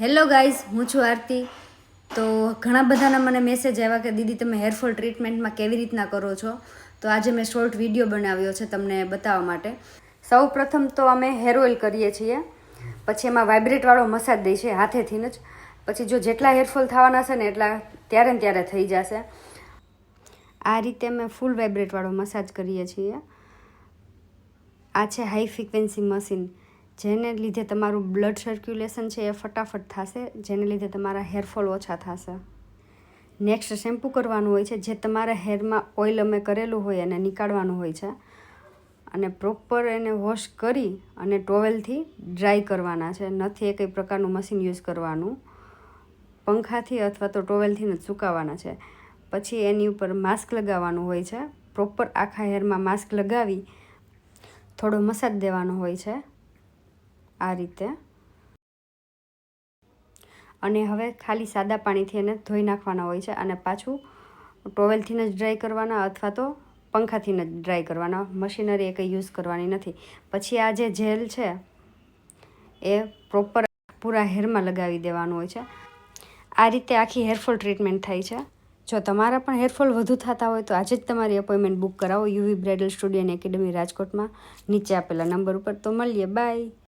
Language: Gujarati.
હેલો ગાઈઝ, હું છું આરતી. તો ઘણા બધાના મને મેસેજ આવ્યા કે દીદી તમે હેરફોલ ટ્રીટમેન્ટમાં કેવી રીતના કરો છો. તો આજે મેં શોર્ટ વિડીયો બનાવ્યો છે તમને બતાવવા માટે. સૌ પ્રથમ તો અમે હેર ઓઇલ કરીએ છીએ, પછી એમાં વાઇબ્રેટવાળો મસાજ દઈએ છીએ હાથેથી જ. પછી જો જેટલા હેરફોલ થવાના છે ને એટલા ત્યારે ને ત્યારે થઈ જશે. આ રીતે અમે ફૂલ વાઇબ્રેટવાળો મસાજ કરીએ છીએ. આ છે હાઈ ફ્રિકવન્સી મશીન, જેને લીધે તમારું બ્લડ સર્ક્યુલેશન છે એ ફટાફટ થશે, જેને લીધે તમારા હેરફોલ ઓછા થશે. નેક્સ્ટ શેમ્પૂ કરવાનું હોય છે, જે તમારા હેરમાં ઓઇલ અમે કરેલું હોય એને નીકાળવાનું હોય છે અને પ્રોપર એને વોશ કરી અને ટોવેલથી ડ્રાય કરવાના છે. નથી એ કંઈ પ્રકારનું મશીન યુઝ કરવાનું, પંખાથી અથવા તો ટોવેલથી જ સુકાવવાના છે. પછી એની ઉપર માસ્ક લગાવવાનું હોય છે. પ્રોપર આખા હેરમાં માસ્ક લગાવી થોડો મસાજ દેવાનો હોય છે આ રીતે. અને હવે ખાલી સાદા પાણીથી એને ધોઈ નાખવાના હોય છે અને પાછું ટોવેલથી જ ડ્રાય કરવાના અથવા તો પંખાથી જ ડ્રાય કરવાના. મશીનરી એ કંઈ યુઝ કરવાની નથી. પછી આ જે જેલ છે એ પ્રોપર પૂરા હેરમાં લગાવી દેવાનું હોય છે. આ રીતે આખી હેરફોલ ટ્રીટમેન્ટ થાય છે. જો તમારા પણ હેરફોલ વધુ થતા હોય તો આજે જ તમારી અપોઇન્ટમેન્ટ બુક કરાવો UV bridal studio and academy રાજકોટમાં, નીચે આપેલા નંબર ઉપર. તો મળીએ, બાય.